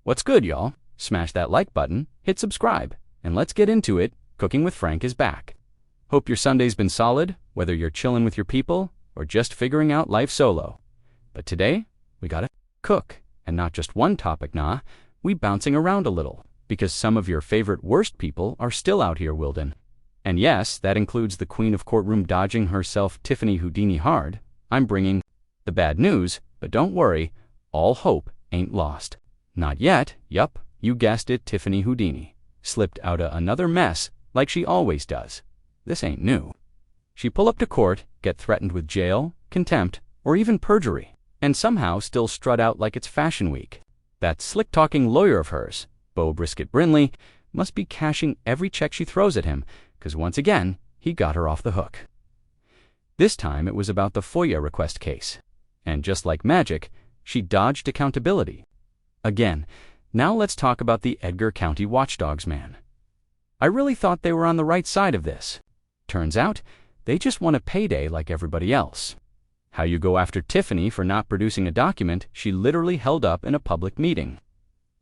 What's good, y'all? Smash that like button, hit subscribe, and let's get into it. Cooking with Frank is back. Hope your Sunday's been solid, whether you're chilling with your people or just figuring out life solo. But today, we gotta cook, and not just one topic, nah. We bouncing around a little, because some of your favorite worst people are still out here wildin'. And yes, that includes the queen of courtroom dodging herself, Tiffany Henyard. I'm bringing the bad news, but don't worry, all hope ain't lost. Not yet. Yup, you guessed it, Tiffany Houdini slipped outta another mess like she always does. This ain't new. She pull up to court, get threatened with jail, contempt, or even perjury, and somehow still strut out like it's Fashion Week. That slick-talking lawyer of hers, Beau Brisket Brinley, must be cashing every check she throws at him, because once again, he got her off the hook. This time it was about the FOIA request case. And just like magic, she dodged accountability. Again, now let's talk about the Edgar County Watchdogs man. I really thought they were on the right side of this. Turns out, they just want a payday like everybody else. How you go after Tiffany for not producing a document she literally held up in a public meeting.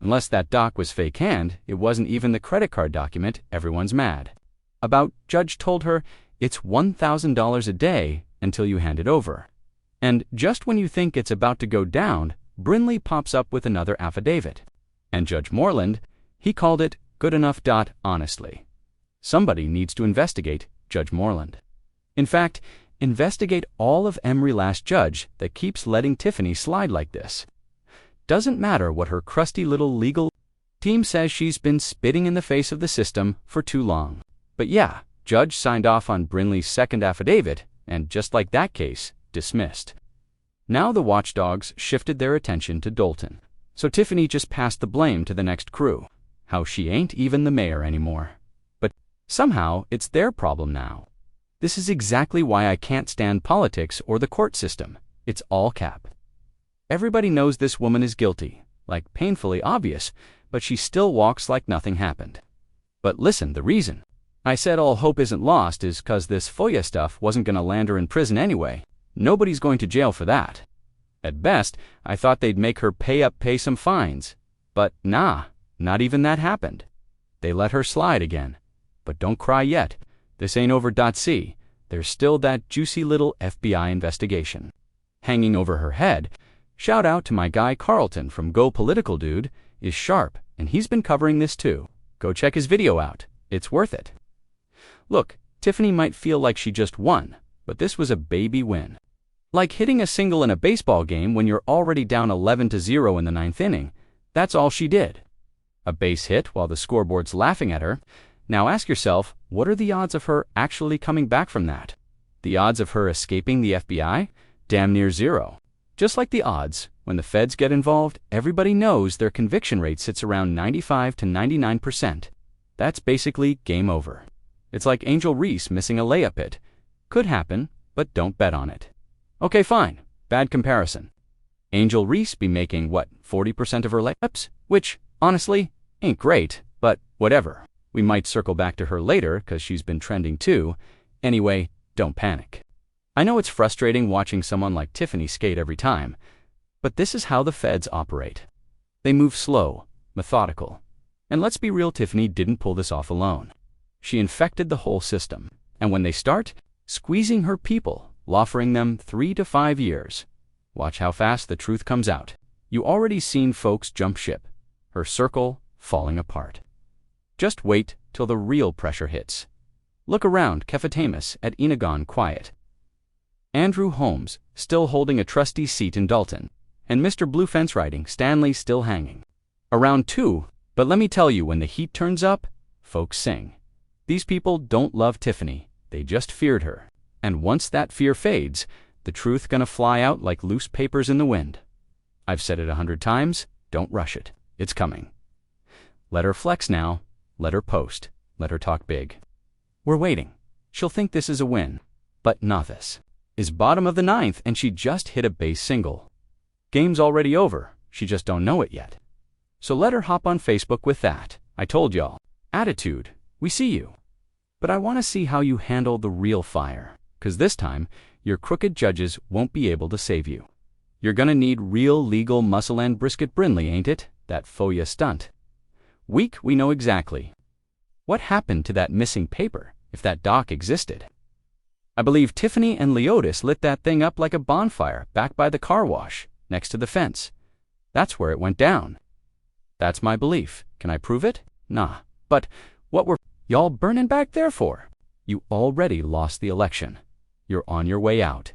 Unless that doc was fake-hand, it wasn't even the credit card document, everyone's mad. About judge told her it's $1,000 a day until you hand it over. And just when you think it's about to go down, Brinley pops up with another affidavit. And Judge Moreland, he called it good enough. Honestly, somebody needs to investigate Judge Moreland. In fact, investigate all of Emory Last Judge that keeps letting Tiffany slide like this. Doesn't matter what her crusty little legal team says, she's been spitting in the face of the system for too long. But yeah, Judge signed off on Brinley's second affidavit, and just like that case, dismissed. Now the watchdogs shifted their attention to Dolton. So Tiffany just passed the blame to the next crew. How she ain't even the mayor anymore. But somehow it's their problem now. This is exactly why I can't stand politics or the court system. It's all cap. Everybody knows this woman is guilty, like painfully obvious, but she still walks like nothing happened. But listen, the reason I said all hope isn't lost is 'cause this FOIA stuff wasn't gonna land her in prison anyway. Nobody's going to jail for that. At best, I thought they'd make her pay some fines. But nah, not even that happened. They let her slide again. But don't cry yet. This ain't over. See, there's still that juicy little FBI investigation hanging over her head. Shout out to my guy Carlton from Go Political Dude, is sharp, and he's been covering this too. Go check his video out. It's worth it. Look, Tiffany might feel like she just won, but this was a baby win. Like hitting a single in a baseball game when you're already down 11-0 in the ninth inning. That's all she did. A base hit while the scoreboard's laughing at her. Now ask yourself, what are the odds of her actually coming back from that? The odds of her escaping the FBI? Damn near zero. Just like the odds, when the feds get involved, everybody knows their conviction rate sits around 95 to 99%. That's basically game over. It's like Angel Reese missing a layup hit. Could happen, but don't bet on it. Okay, fine. Bad comparison. Angel Reese be making, what, 40% of her layups? Which, honestly, ain't great, but whatever. We might circle back to her later, 'cause she's been trending too. Anyway, don't panic. I know it's frustrating watching someone like Tiffany skate every time, but this is how the feds operate. They move slow, methodical. And let's be real, Tiffany didn't pull this off alone. She infected the whole system. And when they start squeezing her people, offering them 3 to 5 years, watch how fast the truth comes out. You already seen folks jump ship. Her circle falling apart. Just wait till the real pressure hits. Look around Kefatamus at Enagon quiet. Andrew Holmes still holding a trustee seat in Dalton. And Mr. Blue Fence riding Stanley still hanging. Around 2, but let me tell you, when the heat turns up, folks sing. These people don't love Tiffany, they just feared her. And once that fear fades, the truth gonna fly out like loose papers in the wind. I've said it 100 times, don't rush it. It's coming. Let her flex now. Let her post. Let her talk big. We're waiting. She'll think this is a win. But not this. Is bottom of the 9th and she just hit a base single. Game's already over. She just don't know it yet. So let her hop on Facebook with that "I told y'all" attitude. We see you. But I want to see how you handle the real fire. 'Cause this time, your crooked judges won't be able to save you. You're gonna need real legal muscle and Brisket Brinley, ain't it? that FOIA stunt. Weak, we know exactly. What happened to that missing paper, if that doc existed? I believe Tiffany and Leotis lit that thing up like a bonfire back by the car wash, next to the fence. That's where it went down. That's my belief. Can I prove it? Nah. But what were y'all burning back there for? You already lost the election. You're on your way out.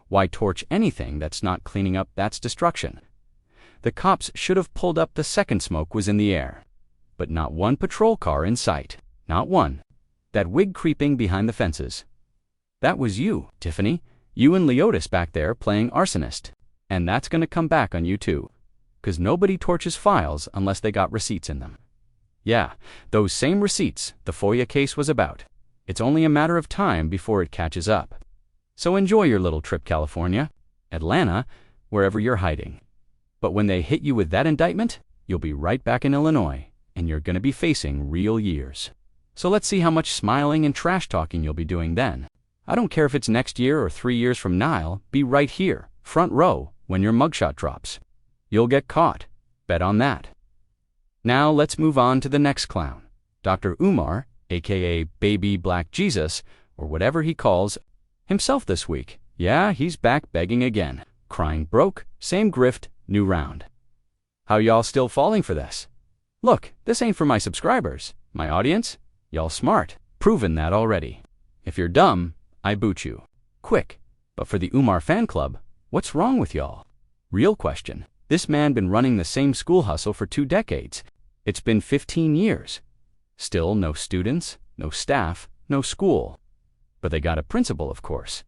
Why torch anything that's not cleaning up? That's destruction. The cops should have pulled up the second smoke was in the air. But not one patrol car in sight. Not one. That wig creeping behind the fences. That was you, Tiffany. You and Leotis back there playing arsonist. And that's gonna come back on you too. 'Cause nobody torches files unless they got receipts in them. Yeah, those same receipts the FOIA case was about. It's only a matter of time before it catches up. So enjoy your little trip, California, Atlanta, wherever you're hiding. But when they hit you with that indictment, you'll be right back in Illinois, and you're gonna be facing real years. So let's see how much smiling and trash talking you'll be doing then. I don't care if it's next year or 3 years from now, be right here, front row, when your mugshot drops. You'll get caught. Bet on that. Now let's move on to the next clown, Dr. Umar, aka Baby Black Jesus, or whatever he calls himself this week. Yeah, he's back begging again, crying broke, same grift, new round. How y'all still falling for this? Look, this ain't for my subscribers, my audience. Y'all smart, proven that already. If you're dumb, I boot you. Quick. But for the Umar fan club, what's wrong with y'all? Real question. This man been running the same school hustle for 2 decades. It's been 15 years. Still no students, no staff, no school. But they got a principal, of course.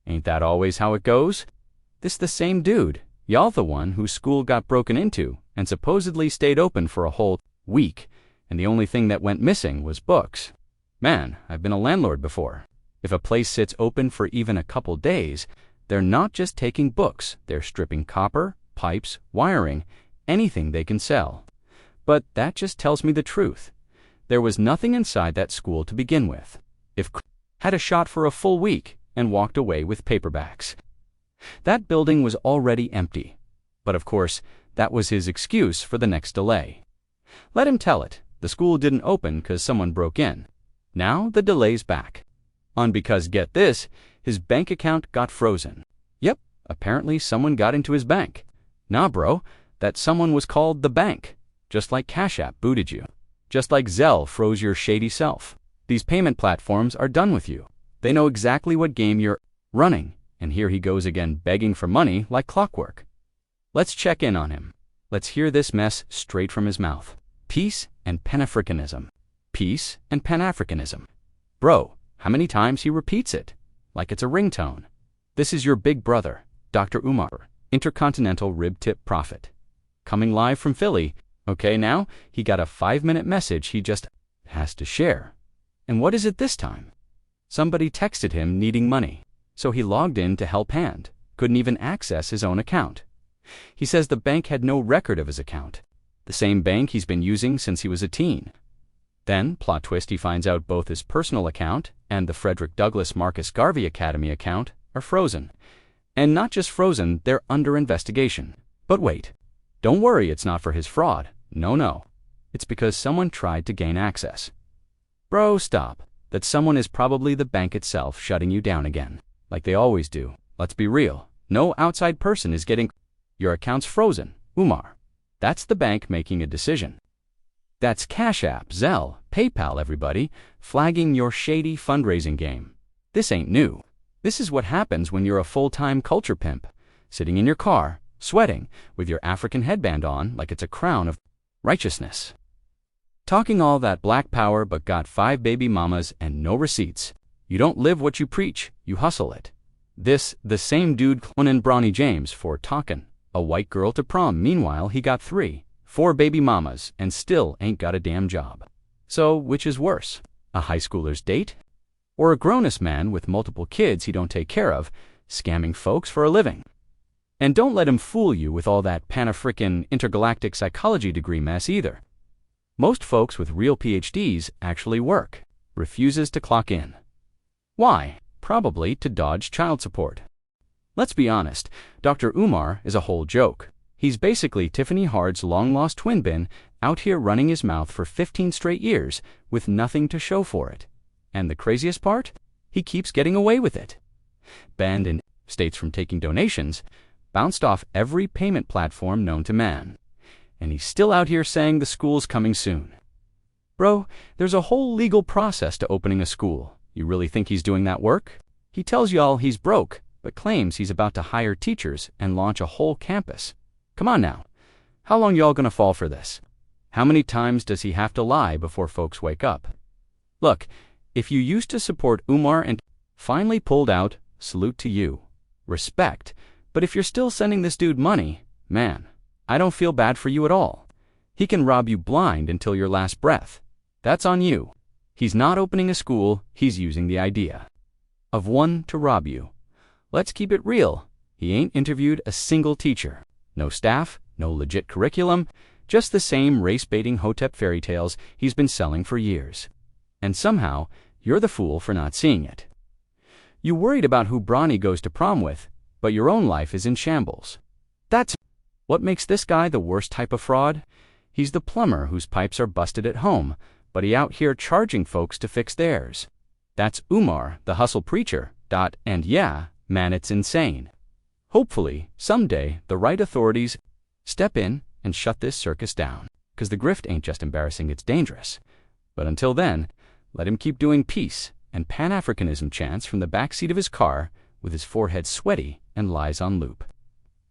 Ain't that always how it goes? This the same dude. Y'all the one whose school got broken into and supposedly stayed open for a whole week, and the only thing that went missing was books. Man, I've been a landlord before. If a place sits open for even a couple days, they're not just taking books, they're stripping copper, pipes, wiring, anything they can sell. But that just tells me the truth. There was nothing inside that school to begin with. If had a shot for a full week and walked away with paperbacks. That building was already empty. But of course, that was his excuse for the next delay. Let him tell it. The school didn't open because someone broke in. Now the delay's back. Because get this, his bank account got frozen. Yep, apparently someone got into his bank. Nah, bro, that someone was called the bank. Just like Cash App booted you. Just like Zelle froze your shady self. These payment platforms are done with you. They know exactly what game you're running. And here he goes again begging for money like clockwork. Let's check in on him. Let's hear this mess straight from his mouth. Peace and Pan-Africanism. Peace and Pan-Africanism. Bro, how many times he repeats it? Like it's a ringtone. This is your big brother, Dr. Umar, Intercontinental Rib Tip Prophet. Coming live from Philly. Okay, now he got a 5-minute message he just has to share. And what is it this time? Somebody texted him needing money. So he logged in to Help Hand. Couldn't even access his own account. He says the bank had no record of his account. The same bank he's been using since he was a teen. Then, plot twist, he finds out both his personal account and the Frederick Douglass Marcus Garvey Academy account are frozen. And not just frozen, they're under investigation. But wait, don't worry, it's not for his fraud. No. It's because someone tried to gain access. Bro, stop. That someone is probably the bank itself shutting you down again. Like they always do. Let's be real. No outside person is getting your account's frozen, Umar. That's the bank making a decision. That's Cash App, Zelle, PayPal, everybody, flagging your shady fundraising game. This ain't new. This is what happens when you're a full-time culture pimp, sitting in your car, sweating, with your African headband on like it's a crown of righteousness. Talking all that black power but got 5 baby mamas and no receipts. You don't live what you preach, you hustle it. This, the same dude cloning Bronny James for talking a white girl to prom. Meanwhile, he got 3, 4 baby mamas and still ain't got a damn job. So, which is worse? A high schooler's date? Or a grown-ass man with multiple kids he don't take care of, scamming folks for a living? And don't let him fool you with all that Pan-African intergalactic psychology degree mess either. Most folks with real PhDs actually work, refuses to clock in. Why? Probably to dodge child support. Let's be honest, Dr. Umar is a whole joke. He's basically Tiffany Henyard's long-lost twin been out here running his mouth for 15 straight years with nothing to show for it. And the craziest part? He keeps getting away with it. Banned in states from taking donations, bounced off every payment platform known to man. And he's still out here saying the school's coming soon. Bro, there's a whole legal process to opening a school. You really think he's doing that work? He tells y'all he's broke, but claims he's about to hire teachers and launch a whole campus. Come on now. How long y'all gonna fall for this? How many times does he have to lie before folks wake up? Look, if you used to support Umar and finally pulled out, salute to you. Respect. But if you're still sending this dude money, man, I don't feel bad for you at all. He can rob you blind until your last breath. That's on you. He's not opening a school, he's using the idea of one to rob you. Let's keep it real. He ain't interviewed a single teacher. No staff, no legit curriculum, just the same race-baiting hotep fairy tales he's been selling for years. And somehow, you're the fool for not seeing it. You worried about who Bronny goes to prom with, but your own life is in shambles. That's what makes this guy the worst type of fraud. He's the plumber whose pipes are busted at home, but he out here charging folks to fix theirs. That's Umar, the hustle preacher. And yeah, man, it's insane. Hopefully, someday, the right authorities step in and shut this circus down. 'Cause the grift ain't just embarrassing, it's dangerous. But until then, let him keep doing peace and Pan-Africanism chants from the backseat of his car with his forehead sweaty and lies on loop.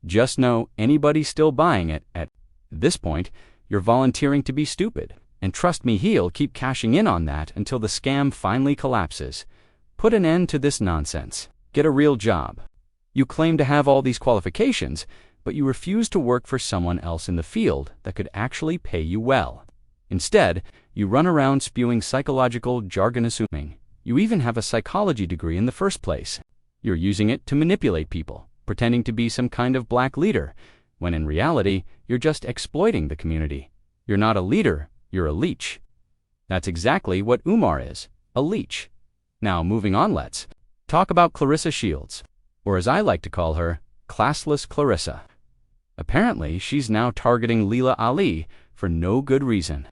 Just know anybody still buying it at this point, you're volunteering to be stupid. And trust me, he'll keep cashing in on that until the scam finally collapses. Put an end to this nonsense. Get a real job. You claim to have all these qualifications, but you refuse to work for someone else in the field that could actually pay you well. Instead, you run around spewing psychological jargon, assuming you even have a psychology degree in the first place. You're using it to manipulate people, pretending to be some kind of black leader, when in reality, you're just exploiting the community. You're not a leader, you're a leech. That's exactly what Umar is, a leech. Now, moving on, let's talk about Clarissa Shields, or as I like to call her, classless Clarissa. Apparently, she's now targeting Leila Ali for no good reason.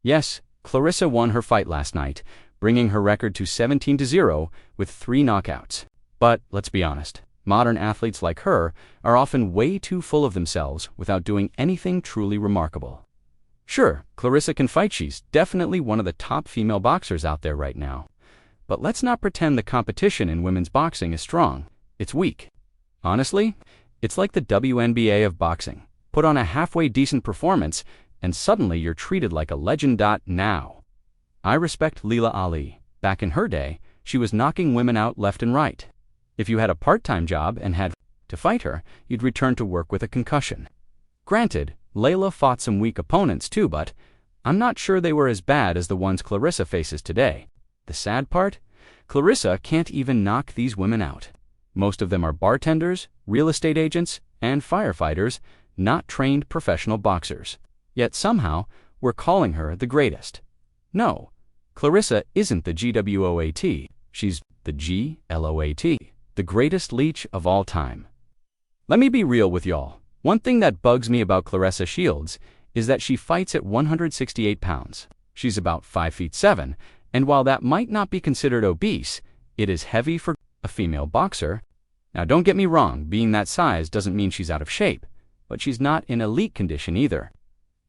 Yes, Clarissa won her fight last night, bringing her record to 17-0 with 3 knockouts. But, let's be honest, modern athletes like her are often way too full of themselves without doing anything truly remarkable. Sure, Clarissa can fight, she's definitely one of the top female boxers out there right now. But let's not pretend the competition in women's boxing is strong. It's weak. Honestly, it's like the WNBA of boxing. Put on a halfway decent performance, and suddenly you're treated like a legend. Now, I respect Leila Ali. Back in her day, she was knocking women out left and right. If you had a part-time job and had to fight her, you'd return to work with a concussion. Granted, Leila fought some weak opponents too, but I'm not sure they were as bad as the ones Clarissa faces today. The sad part? Clarissa can't even knock these women out. Most of them are bartenders, real estate agents, and firefighters, not trained professional boxers. Yet somehow, we're calling her the greatest. No, Clarissa isn't the GWOAT, she's the GLOAT, the greatest leech of all time. Let me be real with y'all. One thing that bugs me about Clarissa Shields is that she fights at 168 pounds. She's about 5'7", and while that might not be considered obese, it is heavy for a female boxer. Now don't get me wrong, being that size doesn't mean she's out of shape, but she's not in elite condition either.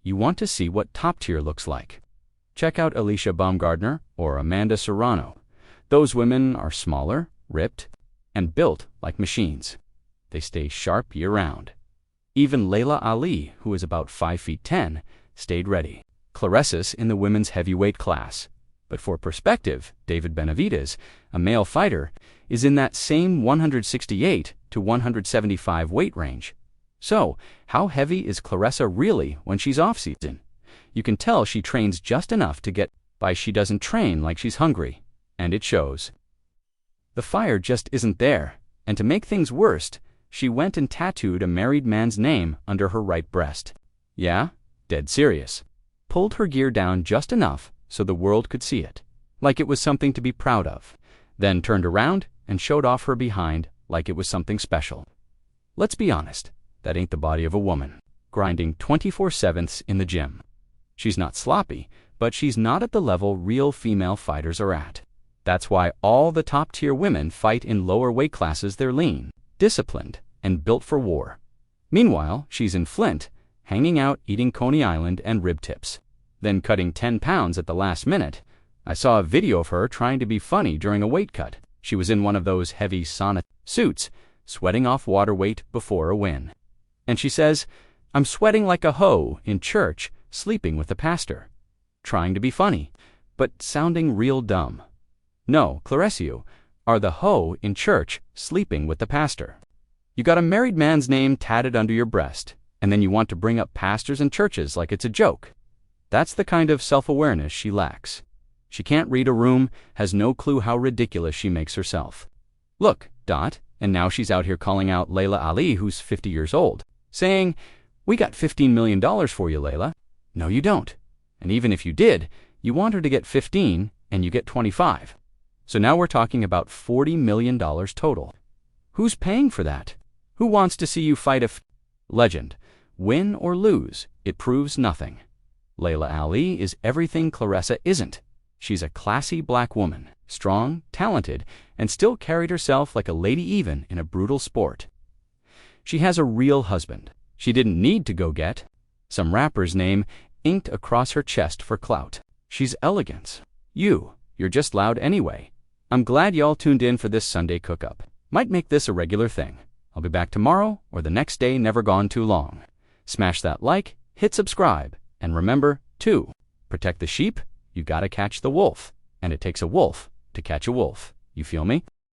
You want to see what top tier looks like. Check out Alicia Baumgardner or Amanda Serrano. Those women are smaller, ripped, and built like machines. They stay sharp year-round. Even Leila Ali, who is about 5'10", stayed ready. Clarissa's in the women's heavyweight class. But for perspective, David Benavidez, a male fighter, is in that same 168 to 175 weight range. So, how heavy is Clarissa really when she's off-season? You can tell she trains just enough to get by. She doesn't train like she's hungry, and it shows. The fire just isn't there, and to make things worse, she went and tattooed a married man's name under her right breast. Yeah, dead serious. Pulled her gear down just enough so the world could see it, like it was something to be proud of, then turned around and showed off her behind like it was something special. Let's be honest, that ain't the body of a woman. Grinding 24/7 in the gym. She's not sloppy, but she's not at the level real female fighters are at. That's why all the top-tier women fight in lower weight classes. They're lean, disciplined, and built for war. Meanwhile, she's in Flint, hanging out eating Coney Island and rib tips, then cutting 10 pounds at the last minute. I saw a video of her trying to be funny during a weight cut. She was in one of those heavy sauna suits, sweating off water weight before a win. And she says, "I'm sweating like a hoe in church, sleeping with the pastor." Trying to be funny, but sounding real dumb. No, Clarissa, you are the hoe in church, sleeping with the pastor. You got a married man's name tatted under your breast, and then you want to bring up pastors and churches like it's a joke. That's the kind of self-awareness she lacks. She can't read a room, has no clue how ridiculous she makes herself. Look, Dot, and now she's out here calling out Layla Ali, who's 50 years old, saying, "We got $15 million for you, Layla." No, you don't. And even if you did, you want her to get 15 and you get 25. So now we're talking about $40 million total. Who's paying for that? Who wants to see you fight a legend? Win or lose, it proves nothing. Layla Ali is everything Clarissa isn't. She's a classy black woman, strong, talented, and still carried herself like a lady even in a brutal sport. She has a real husband. She didn't need to go get some rapper's name inked across her chest for clout. She's elegance. You're just loud anyway. I'm glad y'all tuned in for this Sunday cook-up. Might make this a regular thing. I'll be back tomorrow or the next day, never gone too long. Smash that like, hit subscribe, and remember, to protect the sheep, you gotta catch the wolf. And it takes a wolf to catch a wolf. You feel me?